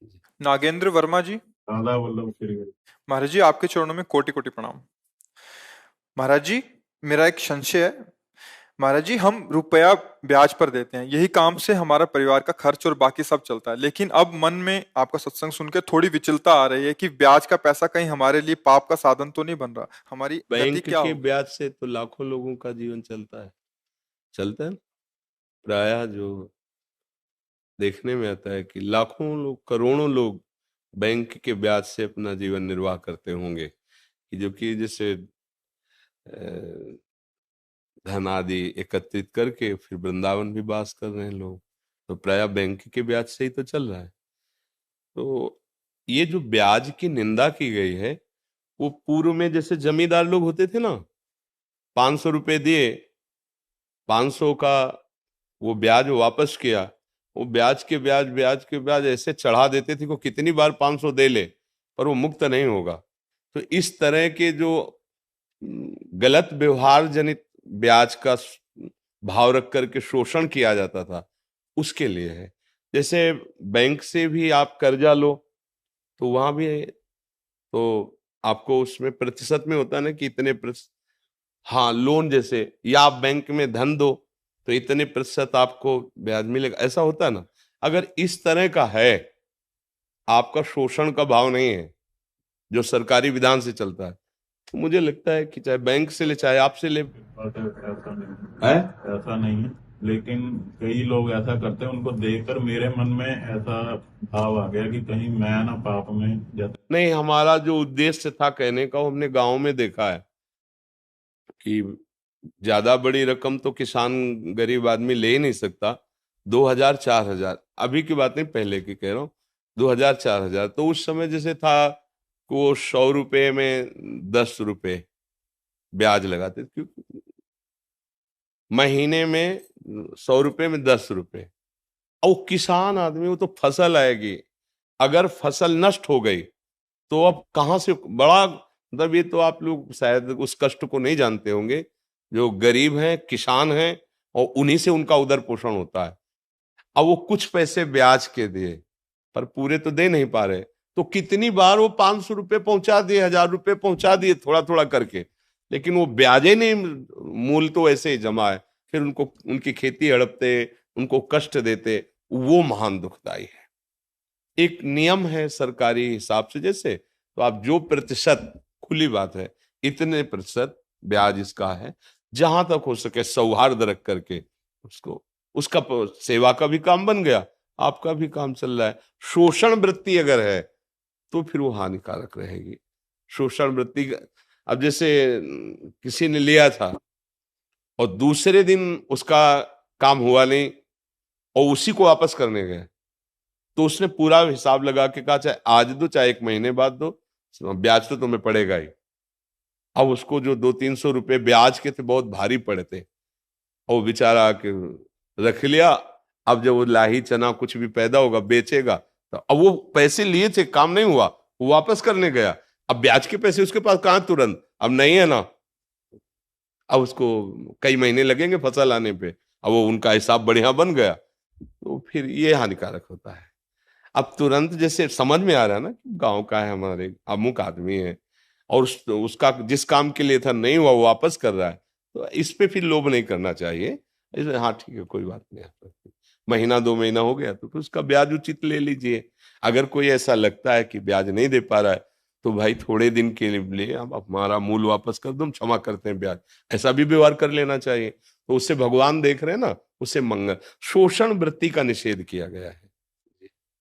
जी। नागेंद्र वर्मा जी। राधा वल्लभ श्री। महाराज जी, आपके चरणों में कोटि कोटि प्रणाम। महाराज जी, मेरा एक संशय है। महाराज जी, हम रुपया ब्याज पर देते हैं, यही काम से हमारा परिवार का खर्च और बाकी सब चलता है, लेकिन अब मन में आपका सत्संग सुन के थोड़ी विचलता आ रही है कि ब्याज का पैसा कहीं हमारे लिए पाप का साधन तो नहीं बन रहा। हमारी गति बैंक क्या के होगी? ब्याज से तो लाखों लोगों का जीवन चलता है। प्रायः जो देखने में आता है कि लाखों लोग, करोड़ों लोग बैंक के ब्याज से अपना जीवन निर्वाह करते होंगे, कि जो कि जैसे धन आदि एकत्रित करके फिर वृंदावन भी वास कर रहे हैं लोग, तो प्रायः बैंक के ब्याज से ही तो चल रहा है। तो ये जो ब्याज की निंदा की गई है, वो पूर्व में जैसे जमींदार लोग होते थे ना, 500 रुपए दिए, 500 का वो ब्याज वापस किया, वो ब्याज ऐसे चढ़ा देते थे को कितनी बार 500 दे ले, पर वो मुक्त नहीं होगा। तो इस तरह के जो गलत व्यवहार जनित ब्याज का भाव रख करके शोषण किया जाता था, उसके लिए है। जैसे बैंक से भी आप कर्जा लो तो वहां भी तो आपको उसमें प्रतिशत में होता है ना कि इतने प्रतिशत, हाँ लोन जैसे, या आप बैंक में धन दो तो इतने प्रतिशत आपको ब्याज मिलेगा, ऐसा होता है ना। अगर इस तरह का है, आपका शोषण का भाव नहीं है जो सरकारी विधान से चलता है, तो मुझे लगता है कि चाहे बैंक से ले चाहे आपसे ले। बात ऐसा नहीं है है, ऐसा नहीं है, लेकिन कई लोग ऐसा करते हैं, उनको देखकर मेरे मन में ऐसा भाव आ गया कि कहीं मैं ना पाप में नहीं, हमारा जो उद्देश्य था कहने का, वो हमने गांव में देखा है कि ज्यादा बड़ी रकम तो किसान गरीब आदमी ले ही नहीं सकता। 2000 4000, अभी की बात नहीं, पहले की कह रहा हूँ, 2000 4000, तो उस समय जैसे था वो 100 रुपए में 10 रुपए ब्याज लगाते थे, क्योंकि महीने में 100 रुपए में 10 रुपए। और किसान आदमी, वो तो फसल आएगी, अगर फसल नष्ट हो गई तो अब कहाँ से बड़ा, मतलब ये तो आप लोग शायद उस कष्ट को नहीं जानते होंगे, जो गरीब हैं, किसान हैं, और उन्हीं से उनका उदर पोषण होता है। अब वो कुछ पैसे ब्याज के दिए, पर पूरे तो दे नहीं पा रहे, तो कितनी बार वो 500 रुपये पहुंचा दिए, 1000 रुपये पहुंचा दिए, थोड़ा थोड़ा करके, लेकिन वो ब्याजे नहीं, मूल तो ऐसे ही जमा है, फिर उनको उनकी खेती हड़पते, उनको कष्ट देते, वो महान दुखदाई है। एक नियम है सरकारी हिसाब से, जैसे तो आप जो प्रतिशत, खुली बात है, इतने प्रतिशत ब्याज इसका है, जहां तक हो सके सौहार्द रख करके उसको, उसका सेवा का भी काम बन गया, आपका भी काम चल रहा है। शोषण वृत्ति अगर है तो फिर वो हानिकारक रहेगी। शोषण वृत्ति, अब जैसे किसी ने लिया था और दूसरे दिन उसका काम हुआ नहीं और उसी को वापस करने गए, तो उसने पूरा हिसाब लगा के कहा चाहे आज दो चाहे 1 महीने बाद दो, ब्याज तो तुम्हें पड़ेगा ही। अब उसको जो 200-300 रुपए ब्याज के थे बहुत भारी पड़े थे, और वो बेचारा के रख लिया। अब जब वो लाही चना कुछ भी पैदा होगा बेचेगा, तो अब वो पैसे लिए थे, काम नहीं हुआ, वो वापस करने गया, अब ब्याज के पैसे उसके पास कहाँ तुरंत, अब नहीं है ना, अब उसको कई महीने लगेंगे फसल आने पे, अब वो उनका हिसाब बढ़िया बन गया, तो फिर ये हानिकारक होता है। अब तुरंत जैसे समझ में आ रहा है ना कि गांव का है, हमारे अमुक आदमी है, और उसका जिस काम के लिए था नहीं हुआ, वो वापस कर रहा है, तो इस पे फिर लोभ नहीं करना चाहिए। इसमें हाँ ठीक है, कोई बात नहीं, महीना 2 महीना हो गया तो फिर उसका ब्याज उचित ले लीजिए। अगर कोई ऐसा लगता है कि ब्याज नहीं दे पा रहा है, तो भाई थोड़े दिन के लिए आप हमारा मूल वापस कर दो, हम क्षमा करते हैं ब्याज, ऐसा भी व्यवहार कर लेना चाहिए। तो उससे भगवान देख रहे हैं ना, उससे मंगल, शोषण वृत्ति का निषेध किया गया है।